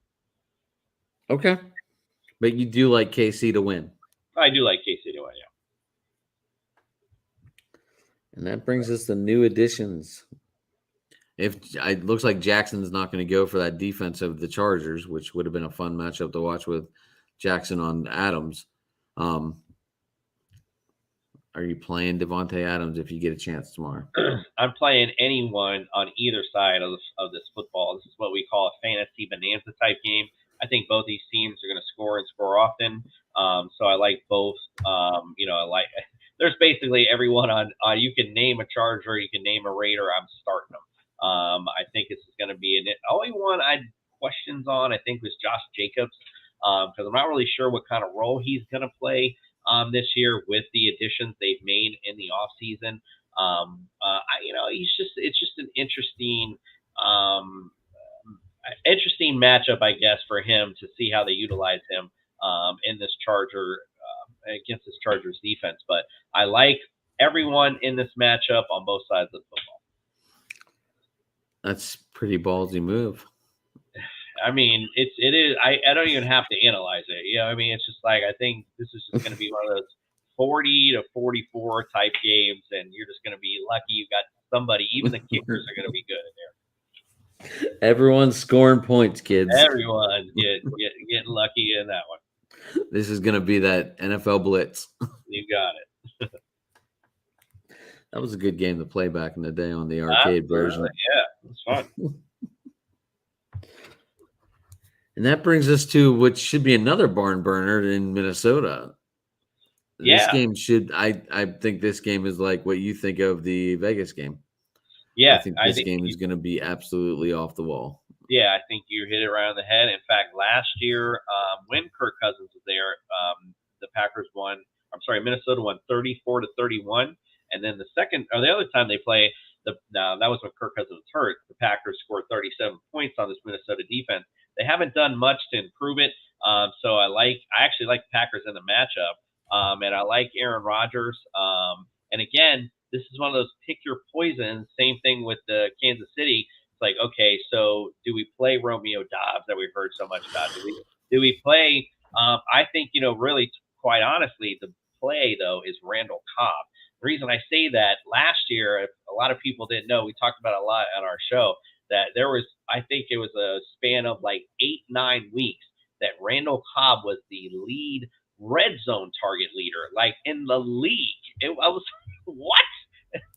Okay. But you do like KC to win. I do like KC to win, yeah. And that brings us to new additions. If it looks like Jackson's not going to go for that defense of the Chargers, which would have been a fun matchup to watch with Jackson on Adams. Are you playing Devontae Adams if you get a chance tomorrow? I'm playing anyone on either side of this football. This is what we call a fantasy bonanza type game. I think both these teams are going to score and score often. So I like both. There's basically everyone on. You can name a Charger, you can name a Raider. I'm starting them. I think this is going to be only one I had questions on. I think was Josh Jacobs because I'm not really sure what kind of role he's going to play this year with the additions they've made in the offseason. It's just an interesting matchup, I guess, for him to see how they utilize him in this against this Chargers defense. But I like everyone in this matchup on both sides of the football. That's pretty ballsy move. I mean, it is. I don't even have to analyze it. I mean, it's just like I think this is just going to be one of those 40 to 44 type games, and you're just going to be lucky you got somebody. Even the kickers are going to be good in there. Everyone's scoring points, kids. Everyone's getting lucky in that one. This is going to be that NFL blitz. You got it. That was a good game to play back in the day on the arcade version. Yeah, it was fun. And that brings us to what should be another barn burner in Minnesota. Yeah. This game I think this game is like what you think of the Vegas game. Yeah. I think this game is going to be absolutely off the wall. Yeah, I think you hit it right on the head. In fact, last year, when Kirk Cousins was there, Minnesota won 34-31. And then the other time they play, that was when Kirk Cousins was hurt. The Packers scored 37 points on this Minnesota defense. They haven't done much to improve it. So I actually like the Packers in the matchup. And I like Aaron Rodgers. And again, this is one of those pick your poison. Same thing with the Kansas City. It's like, okay, so do we play Romeo Dobbs that we've heard so much about? Do we play? I think, really, quite honestly, the play though is Randall Cobb. The reason I say that, last year, if a lot of people didn't know, we talked about it a lot on our show, that there was, I think it was a span of like 8-9 weeks that Randall Cobb was the lead red zone target leader, like in the league. I was what?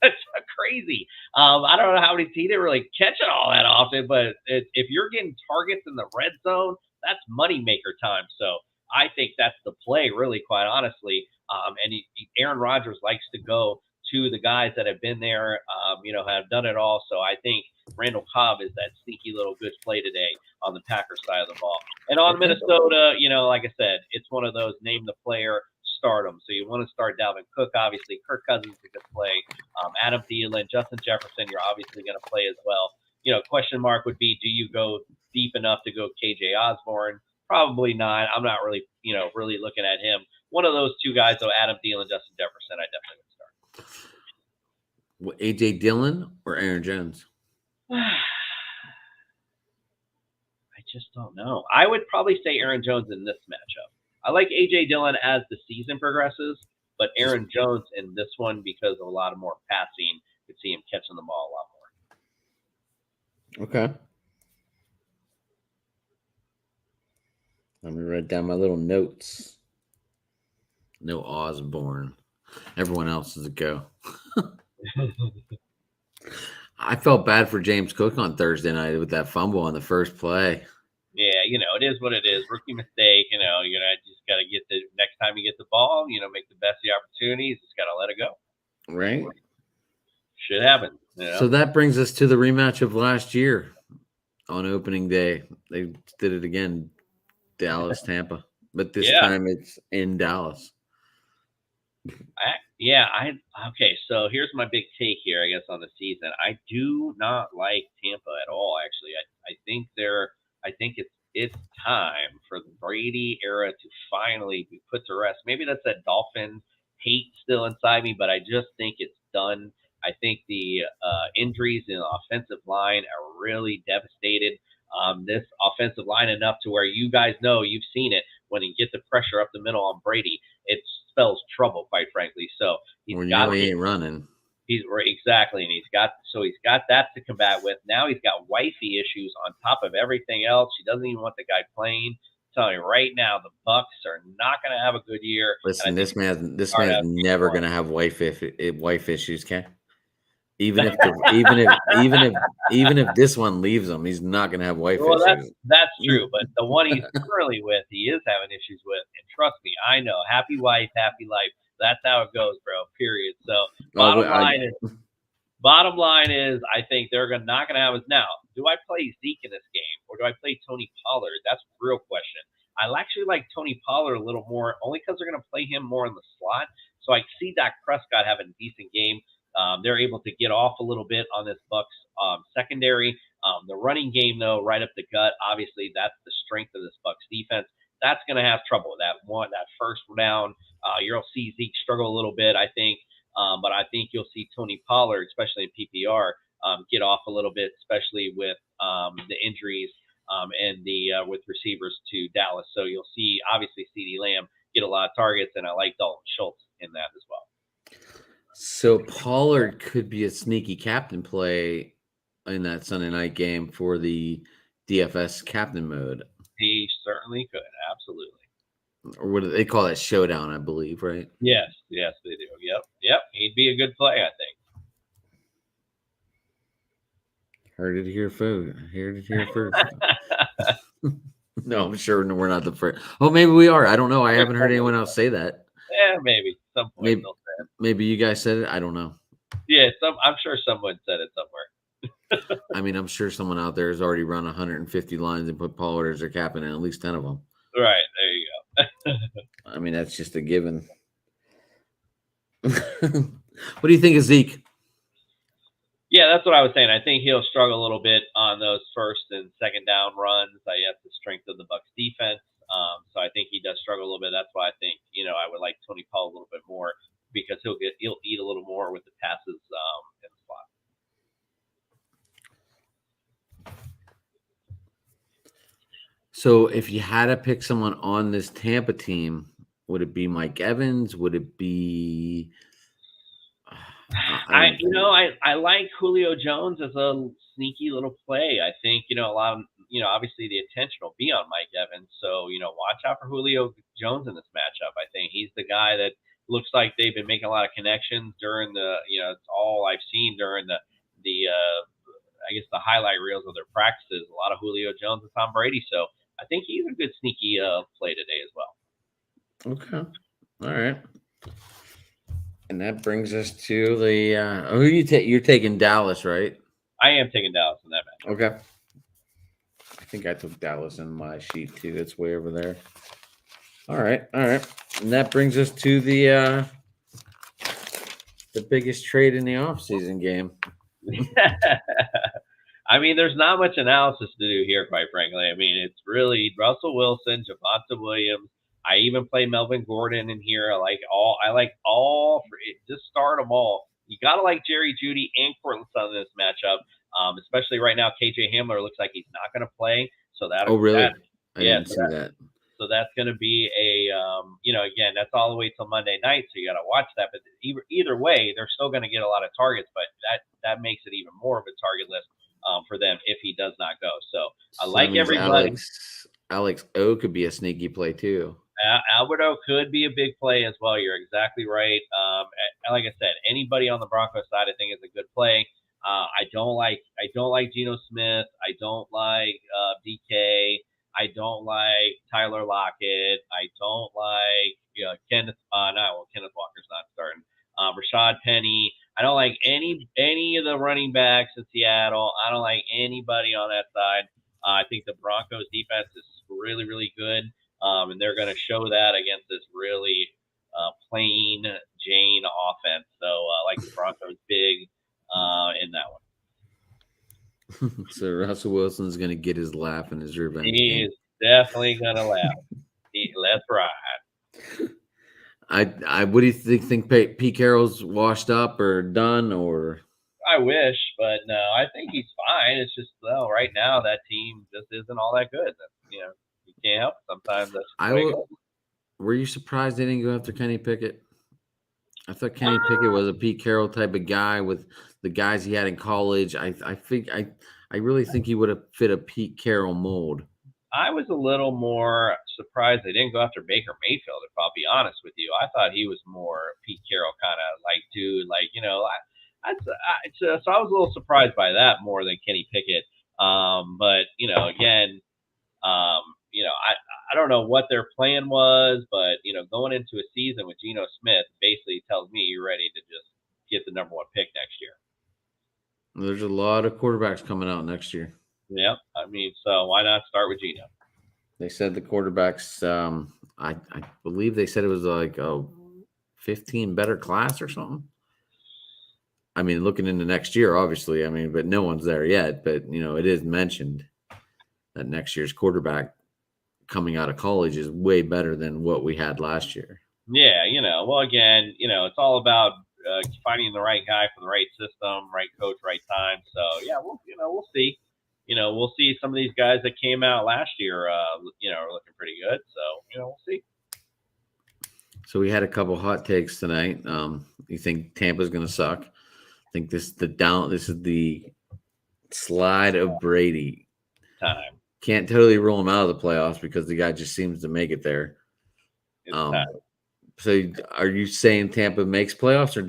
That's crazy. I don't know how many, he didn't really catch it all that often, but if you're getting targets in the red zone, that's moneymaker time. So I think that's the play, really, quite honestly. And Aaron Rodgers likes to go to the guys that have been there, have done it all. So I think Randall Cobb is that sneaky little good play today on the Packers side of the ball. And on Minnesota, like I said, it's one of those name the player, start them. So you want to start Dalvin Cook, obviously. Kirk Cousins is a good play. Adam Thielen, Justin Jefferson, you're obviously going to play as well. Question mark would be, do you go deep enough to go KJ Osborne? Probably not. I'm not really, really looking at him. One of those two guys, though, Adam Thielen, Justin Jefferson, I definitely would start. AJ Dillon or Aaron Jones? I just don't know. I would probably say Aaron Jones in this matchup. I like AJ Dillon as the season progresses, but Aaron Jones in this one, because of a lot of more passing, could see him catching the ball a lot more. Okay. Let me write down my little notes. No Osborne. Everyone else is a go. I felt bad for James Cook on Thursday night with that fumble on the first play. Yeah, it is what it is. Rookie mistake. Just got to get the next time you get the ball, make the best of the opportunities. Just got to let it go. Right. Shit happens. So that brings us to the rematch of last year on opening day. They did it again, Dallas, Tampa, but this time it's in Dallas. Okay, so here's my big take here, I guess, on the season. I do not like Tampa at all, actually. I think it's time for the Brady era to finally be put to rest. Maybe that's that Dolphin hate still inside me, but I just think it's done. I think the injuries in the offensive line are really devastated. This offensive line enough to where you guys know, you've seen it, when you get the pressure up the middle on Brady, it spells trouble, quite frankly. So he ain't running. Exactly, and he's got that to combat with. Now he's got wifey issues on top of everything else. She doesn't even want the guy playing. I'm telling you right now, the Bucks are not going to have a good year. Listen, this man's never going to have wife issues, okay? Even if this one leaves him, he's not going to have wife issues. That's true, but the one he's currently with, he is having issues with, and trust me, I know. Happy wife, happy life. That's how it goes, bro. Period. So bottom line is, I think they're not going to have us now. Do I play Zeke in this game, or do I play Tony Pollard? That's the real question. I actually like Tony Pollard a little more, only because they're going to play him more in the slot. So I see Dak Prescott having a decent game. They're able to get off a little bit on this Bucks secondary. The running game, though, right up the gut. Obviously, that's the strength of this Bucks defense. That's going to have trouble. That first down, you'll see Zeke struggle a little bit, I think. But I think you'll see Tony Pollard, especially in PPR, get off a little bit, especially with the injuries and with receivers to Dallas. So you'll see, obviously, CeeDee Lamb get a lot of targets, and I like Dalton Schultz in that as well. So Pollard could be a sneaky captain play in that Sunday night game for the DFS captain mode. He certainly could, absolutely. Or what do they call that? Showdown, I believe, right? Yes, they do. Yep. He'd be a good play, I think. Heard it here first. No, I'm sure we're not the first. Oh, maybe we are. I don't know. I haven't heard anyone else say that. Yeah, maybe. Some point maybe you guys said it. I don't know. Yeah, I'm sure someone said it somewhere. I mean, I'm sure someone out there has already run 150 lines and put Pollard as their captain in at least 10 of them. Right, there you go. I mean, that's just a given. What do you think of Zeke? Yeah, that's what I was saying. I think he'll struggle a little bit on those first and second down runs. I have the strength of the Bucs defense. So I think he does struggle a little bit. That's why I think, I would like Tony Pollard a little bit more. because he'll eat a little more with the passes in the slot. So if you had to pick someone on this Tampa team, would it be Mike Evans? Would it be I don't I like Julio Jones as a sneaky little play. I think a lot of obviously the attention will be on Mike Evans, so watch out for Julio Jones in this matchup. I think he's the guy that looks like they've been making a lot of connections during the it's all I've seen during the I guess the highlight reels of their practices. A lot of Julio Jones and Tom Brady, so I think he's a good sneaky play today as well. Okay, all right. And that brings us to the who you take. You're taking Dallas, right? I am taking Dallas in that match. Okay. I think I took Dallas in my sheet too. It's way over there. All right. And that brings us to the biggest trade in the offseason game. I mean, there's not much analysis to do here, quite frankly. I mean, it's really Russell Wilson, Javonte Williams. I even play Melvin Gordon in here. I like all. Just start them all. You gotta like Jerry Jeudy and Courtland Sutton in this matchup, especially right now. KJ Hamler looks like he's not going to play, so that. Oh, really? I didn't see that. So that's going to be a, again, that's all the way till Monday night. So you got to watch that. But either way, they're still going to get a lot of targets. But that makes it even more of a target list for them if he does not go. So I like everybody. Alex O could be a sneaky play too. Albert O could be a big play as well. You're exactly right. Like I said, anybody on the Broncos side, I think is a good play. I don't like Geno Smith. I don't like DK. I don't like Tyler Lockett. I don't like Kenneth. Kenneth Walker's not starting. Rashad Penny. I don't like any of the running backs in Seattle. I don't like anybody on that side. I think the Broncos defense is really, really good, and they're going to show that against this really plain Jane offense. So I like the Broncos big in that one. So Russell Wilson's going to get his laugh and his revenge. He is definitely going to laugh. Let's ride. What do you think? Pete Carroll's washed up or done, or? I wish, but no, I think he's fine. It's just right now that team just isn't all that good. You can't help it. Sometimes that's Were you surprised they didn't go after Kenny Pickett? I thought Kenny Pickett was a Pete Carroll type of guy with the guys he had in college. I really think he would have fit a Pete Carroll mold. I was a little more surprised they didn't go after Baker Mayfield, if I'll be honest with you. I thought he was more Pete Carroll kind of like dude, so I was a little surprised by that more than Kenny Pickett. But again, I don't know what their plan was, but going into a season with Geno Smith basically tells me you're ready to just get the number one pick next year. There's a lot of quarterbacks coming out next year. Yeah, I mean, so why not start with Geno? They said the quarterbacks. I believe they said it was like a 15 better class or something. I mean, looking into next year, obviously. I mean, but no one's there yet. But it is mentioned that next year's quarterback coming out of college is way better than what we had last year. Yeah, well, again, it's all about finding the right guy for the right system, right coach, right time. So yeah, we'll see. We'll see some of these guys that came out last year, are looking pretty good. So, we'll see. So we had a couple hot takes tonight. You think Tampa's going to suck? I think this is the slide of Brady time. Can't totally rule him out of the playoffs because the guy just seems to make it there. So are you saying Tampa makes playoffs or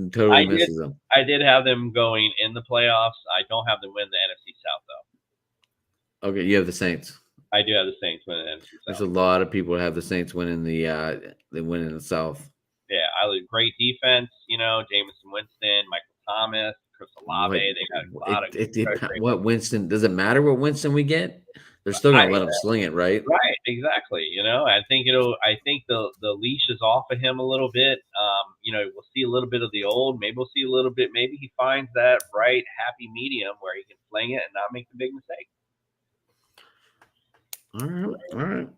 totally misses them? I did have them going in the playoffs. I don't have them win the NFC South, though. Okay, you have the Saints. I do have the Saints winning the NFC South. There's a lot of people who have the Saints winning the South. Yeah, I like great defense. Jameson Winston, Michael Thomas, Chris Olave. They got a lot of what Winston? Does it matter what Winston we get? They're still gonna let him sling it, right? Right, exactly. I think the leash is off of him a little bit. We'll see a little bit of the old. Maybe we'll see a little bit. Maybe he finds that right happy medium where he can sling it and not make the big mistake. All right.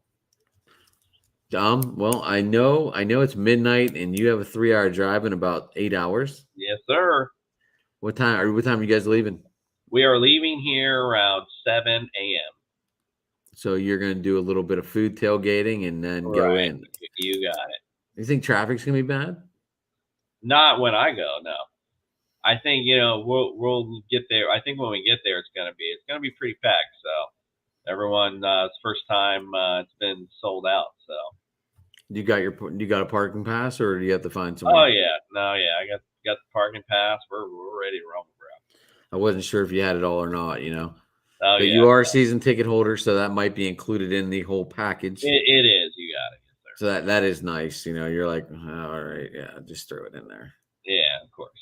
Well, I know it's midnight, and you have a 3-hour drive in about 8 hours. Yes, sir. What time are you guys leaving? We are leaving here around 7 a.m. So you're gonna do a little bit of food tailgating and then go Right. in. You got it. You think traffic's gonna be bad? Not when I go, no. I think we'll get there. I think when we get there, it's gonna be pretty packed. So everyone, it's first time it's been sold out. So You got a parking pass, or do you have to find oh somewhere? yeah, no yeah, I got the parking pass. We're ready to roll, bro. I wasn't sure if you had it all or not, Oh but yeah, you are a season ticket holder, so that might be included in the whole package. it is. You got it. Yes, sir. So that is nice. You're like, all right, yeah, just throw it in there. Yeah, of course.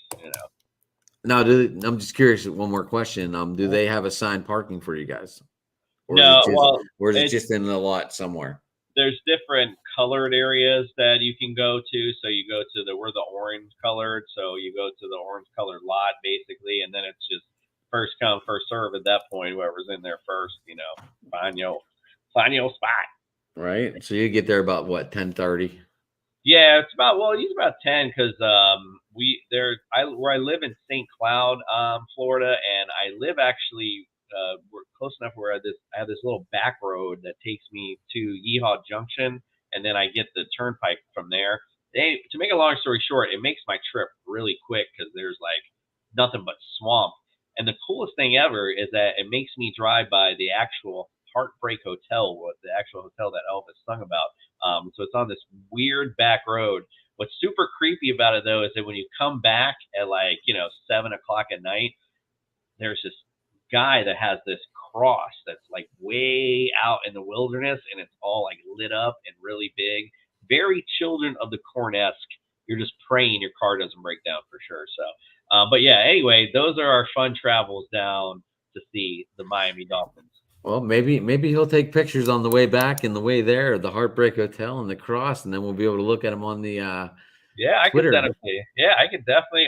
Now, I'm just curious. One more question. Do they have assigned parking for you guys, or is No, it just, well, it's in the lot somewhere? there's different colored areas that you can go to. So you go to we're the orange colored, so you go to the orange colored lot basically, and then it's just first come first serve at that point. Whoever's in there first, find your spot. Right. So you get there about what, 10:30? Yeah, it's about 10 because where I live in St. Cloud, Florida, and I live actually we're close enough where I have this little back road that takes me to Yeehaw Junction, and then I get the turnpike from there. To make a long story short, it makes my trip really quick because there's like nothing but swamp. And the coolest thing ever is that it makes me drive by the actual Heartbreak Hotel, the actual hotel that Elvis sung about. So it's on this weird back road. What's super creepy about it though is that when you come back at 7 o'clock at night, there's this guy that has this cross that's like way out in the wilderness, and it's all like lit up and really big. Very Children of the Corn-esque. You're just praying your car doesn't break down for sure. So, but yeah. Anyway, those are our fun travels down to see the Miami Dolphins. Well, maybe he'll take pictures on the way back and the way there, the Heartbreak Hotel and the cross, and then we'll be able to look at them on the Yeah, I could Twitter. send them to you. Yeah, I could definitely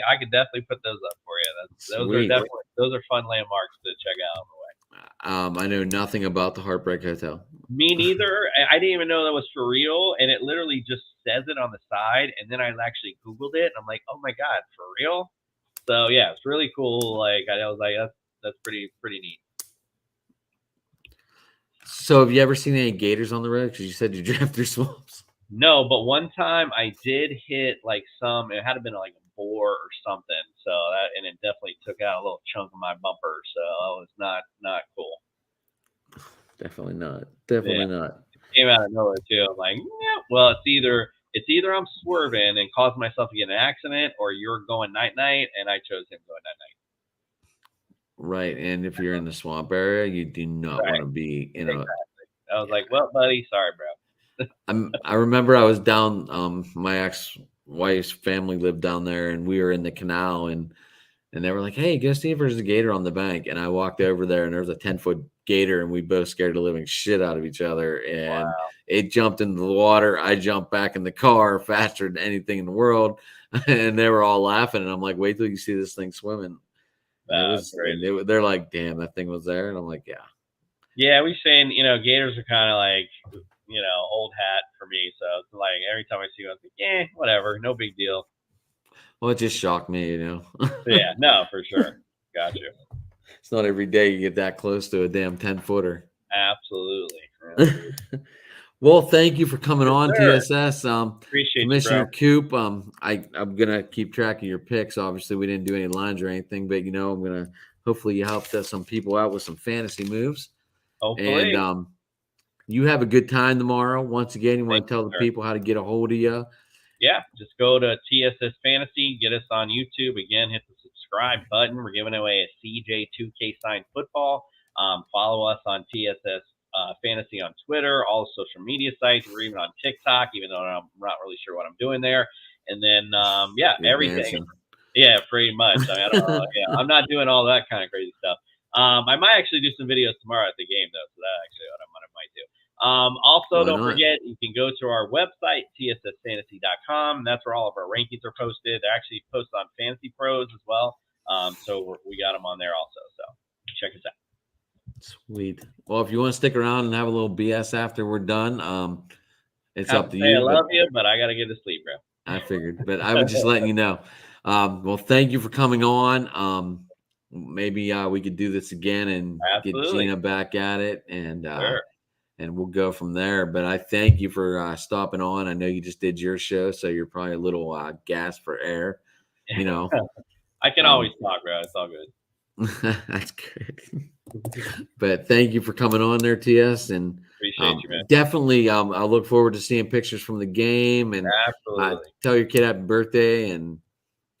put those up for you. Sweet. Those are fun landmarks to check out on the way. I know nothing about the Heartbreak Hotel. Me neither. I didn't even know that was for real, and it literally just says it on the side. And then I actually Googled it, and I'm like, oh my god, for real? So yeah, it's really cool. Like I was like, that's pretty neat. So, have you ever seen any gators on the road? Because you said you drive through swamps. No, but one time I did hit like some. It had to been like a boar or something. So and it definitely took out a little chunk of my bumper. So that was not cool. Definitely not. Definitely not. Came out of nowhere too. I'm like, yeah. Well, it's either I'm swerving and causing myself to get in an accident, or you're going night, and I chose him going night. Right, and if you're in the swamp area, you do not Right. want to be in Exactly. I was like, well, buddy, sorry, bro. I remember I was down. My ex-wife's family lived down there, and we were in the canal, and they were like, "Hey, go see if there's a gator on the bank." And I walked over there, and there was a 10-foot gator, and we both scared the living shit out of each other. And Wow. it jumped into the water. I jumped back in the car faster than anything in the world, and they were all laughing. And I'm like, "Wait till you see this thing swimming." That's crazy. They're like, "Damn, that thing was there," and I'm like, "Yeah." Yeah, we saying, gators are kind of like, old hat for me. So it's like every time I see one, I think, yeah, whatever, no big deal. Well, it just shocked me, Yeah, no, for sure. Got you. It's not every day you get that close to a damn 10-footer. Absolutely. Well, thank you for coming on, sir. TSS. Appreciate Commissioner you, Coop. I'm gonna keep track of your picks. Obviously, we didn't do any lines or anything, but I'm gonna hopefully you helped some people out with some fantasy moves. Hopefully. And you have a good time tomorrow. Once again, you want to tell the sir. people how to get a hold of you. Yeah, just go to TSS Fantasy, get us on YouTube. Again, hit the subscribe button. We're giving away a CJ2K signed football. Follow us on TSS Fantasy on Twitter, all social media sites. We're even on TikTok, even though I'm not really sure what I'm doing there. And then, everything. Yeah, pretty much. I mean, I don't know. Yeah, I'm not doing all that kind of crazy stuff. I might actually do some videos tomorrow at the game, though. So that's actually what I might do. Also, don't forget, you can go to our website, tssfantasy.com. That's where all of our rankings are posted. They're actually posted on Fantasy Pros as well. So we got them on there also. So check us out. Sweet. Well, if you want to stick around and have a little BS after we're done, It's Have up to to say I you. love you, but I gotta get to sleep, bro. I figured, but I was just letting you know. Well, thank you for coming on. Maybe we could do this again and get Absolutely. Gina back at it, Sure. and we'll go from there. But I thank you for stopping on. I know you just did your show, so you're probably a little gasped for air. You know, I can always talk, bro. It's all good. that's good. But thank you for coming on there, TS, and Appreciate you, man. definitely. I look forward to seeing pictures from the game, and Absolutely. tell your kid happy birthday and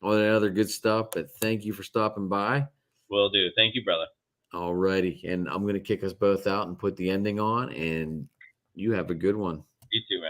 all that other good stuff. But thank you for stopping by. Will do. Thank you, brother. All righty. And I'm going to kick us both out and put the ending on. And you have a good one. You too, man.